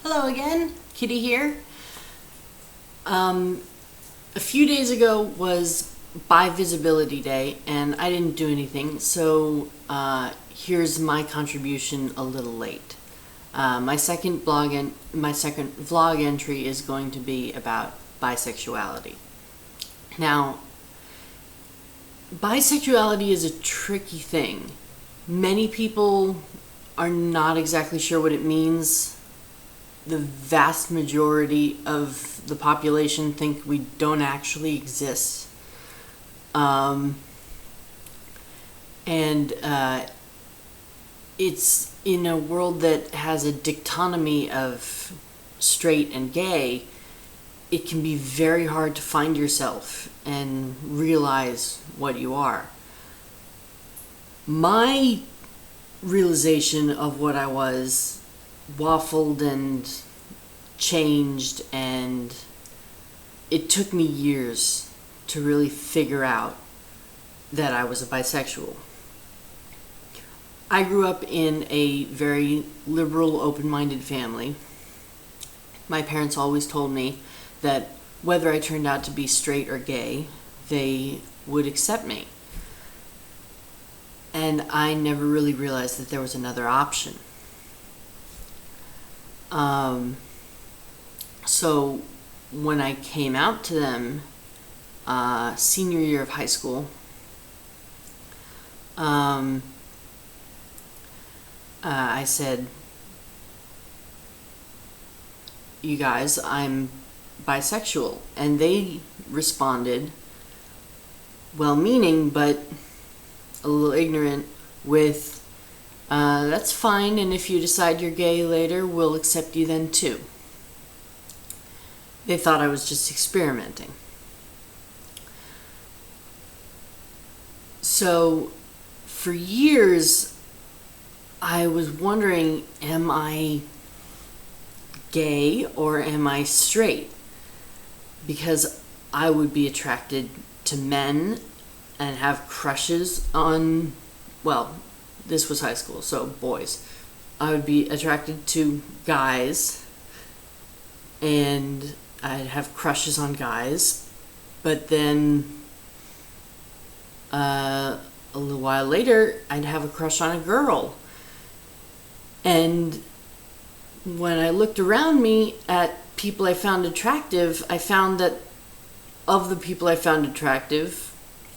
Hello again, Kitty here. A few days ago was Visibility Day, and I didn't do anything, so here's my contribution a little late. My second vlog entry is going to be about bisexuality. Now, bisexuality is a tricky thing. Many people are not exactly sure what it means. The vast majority of the population think we don't actually exist. It's in a world that has a dichotomy of straight and gay. It can be very hard to find yourself and realize what you are. My realization of what I was waffled and changed, and it took me years to really figure out that I was a bisexual. I grew up in a very liberal, open-minded family. My parents always told me that whether I turned out to be straight or gay, they would accept me. And I never really realized that there was another option. So when I came out to them, senior year of high school, I said, "You guys, I'm bisexual." And they responded, well-meaning, but a little ignorant, with, "That's fine, and if you decide you're gay later, we'll accept you then too." They thought I was just experimenting. So for years, I was wondering, am I gay or am I straight? Because I would be attracted to men and have crushes on, well, this was high school, so boys. I would be attracted to guys and I'd have crushes on guys, but then a little while later I'd have a crush on a girl. And when I looked around me at people I found attractive, I found that of the people I found attractive,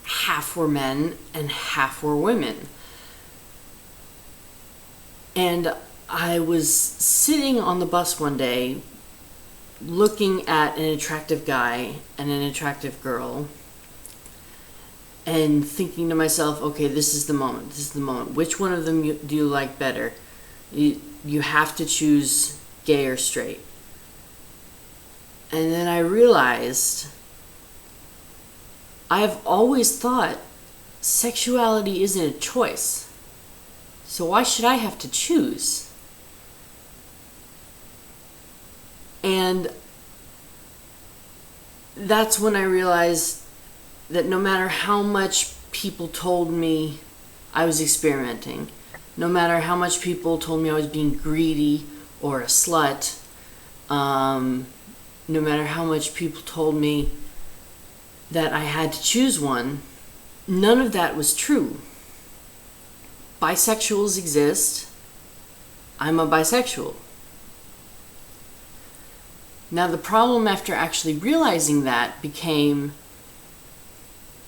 half were men and half were women. And I was sitting on the bus one day looking at an attractive guy and an attractive girl and thinking to myself, okay, this is the moment. Which one of them do you like better? You have to choose gay or straight. And then I realized I've always thought sexuality isn't a choice. So why should I have to choose? And that's when I realized that no matter how much people told me I was experimenting, no matter how much people told me I was being greedy or a slut, no matter how much people told me that I had to choose one, none of that was true. Bisexuals exist. I'm a bisexual. Now the problem after actually realizing that became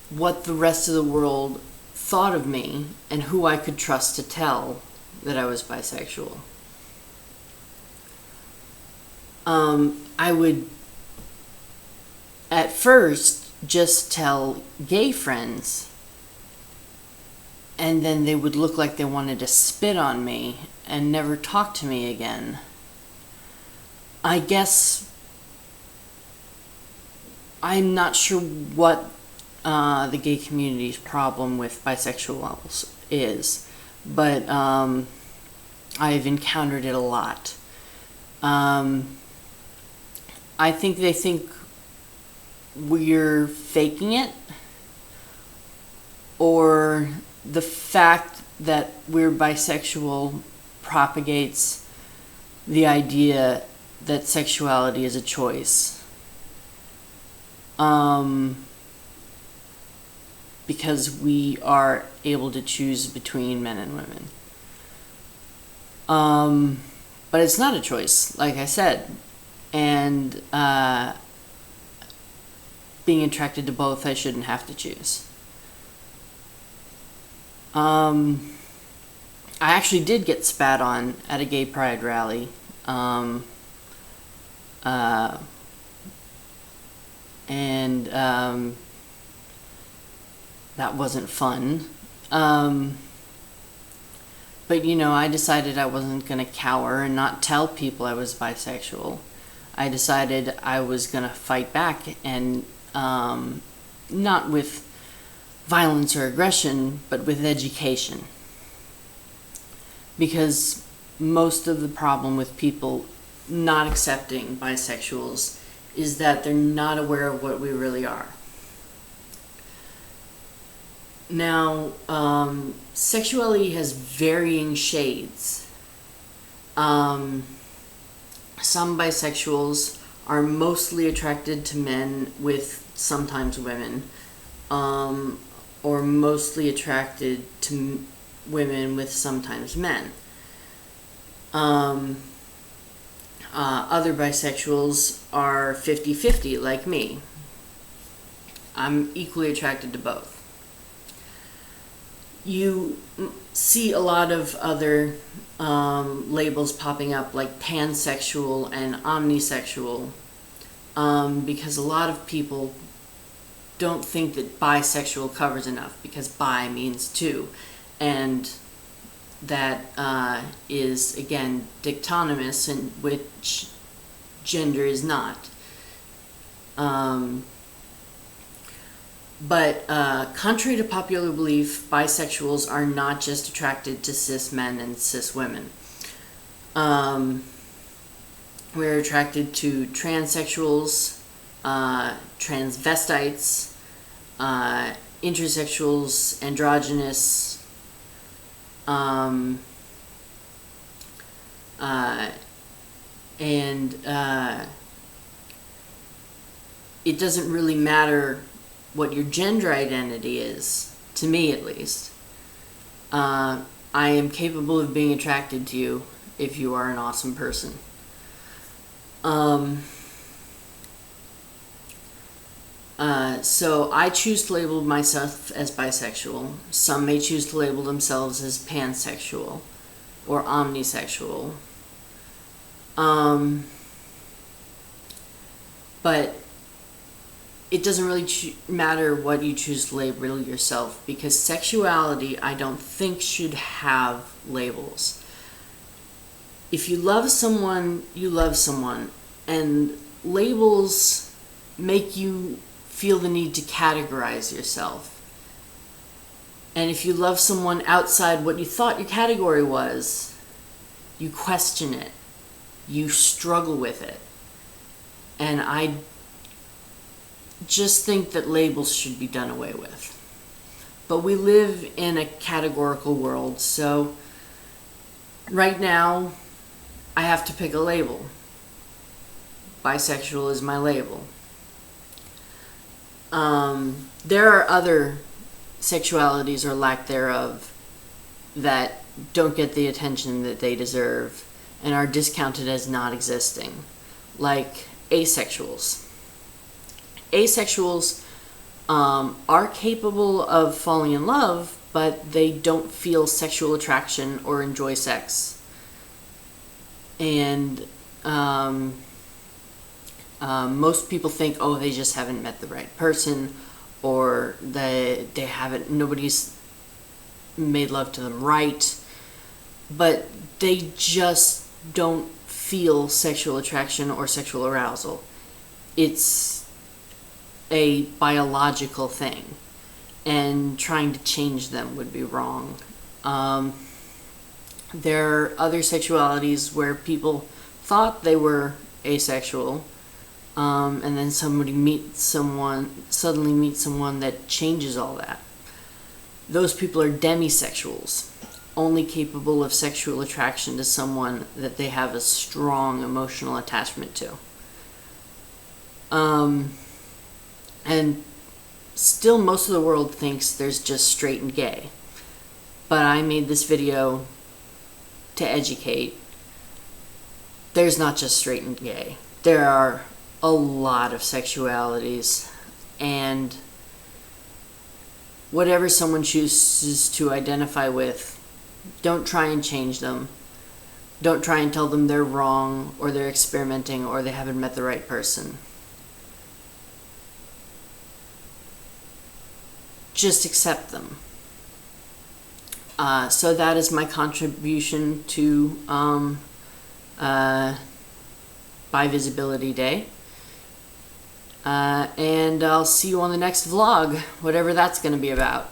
what the rest of the world thought of me and who I could trust to tell that I was bisexual. I would at first just tell gay friends, and then they would look like they wanted to spit on me and never talk to me again. I guess I'm not sure what the gay community's problem with bisexuals is, but I've encountered it a lot. I think they think we're faking it, or the fact that we're bisexual propagates the idea that sexuality is a choice. Because we are able to choose between men and women. But it's not a choice, like I said. And being attracted to both, I shouldn't have to choose. I actually did get spat on at a gay pride rally. That wasn't fun. But I decided I wasn't going to cower and not tell people I was bisexual. I decided I was going to fight back, and not with violence or aggression, but with education. Because most of the problem with people not accepting bisexuals is that they're not aware of what we really are. Now, sexuality has varying shades. Some bisexuals are mostly attracted to men with sometimes women, or mostly attracted to women with sometimes men. Other bisexuals are 50-50 like me. I'm equally attracted to both. You see a lot of other labels popping up like pansexual and omnisexual, because a lot of people don't think that bisexual covers enough, because bi means two, and that is again dichotomous, in which gender is not. But contrary to popular belief, bisexuals are not just attracted to cis men and cis women. We're attracted to transsexuals, transvestites, intersexuals, androgynous, and it doesn't really matter what your gender identity is, to me at least. I am capable of being attracted to you if you are an awesome person. So I choose to label myself as bisexual. Some may choose to label themselves as pansexual or omnisexual. But it doesn't really matter what you choose to label yourself, because sexuality, I don't think, should have labels. If you love someone, you love someone, and labels make you feel the need to categorize yourself. And if you love someone outside what you thought your category was, you question it, you struggle with it. And I just think that labels should be done away with. But we live in a categorical world, so right now I have to pick a label. Bisexual is my label. There are other sexualities, or lack thereof, that don't get the attention that they deserve and are discounted as not existing, like asexuals. Asexuals are capable of falling in love, but they don't feel sexual attraction or enjoy sex. And most people think, oh, they just haven't met the right person, or nobody's made love to them right, but they just don't feel sexual attraction or sexual arousal. It's a biological thing, and trying to change them would be wrong. There are other sexualities where people thought they were asexual, and then suddenly meet someone that changes all that. Those people are demisexuals. only capable of sexual attraction to someone that they have a strong emotional attachment to. And still most of the world thinks there's just straight and gay. But I made this video to educate. There's not just straight and gay. There are a lot of sexualities, and whatever someone chooses to identify with, don't try and change them. Don't try and tell them they're wrong, or they're experimenting, or they haven't met the right person. Just accept them. So that is my contribution to Bi Visibility Day. And I'll see you on the next vlog, whatever that's going to be about.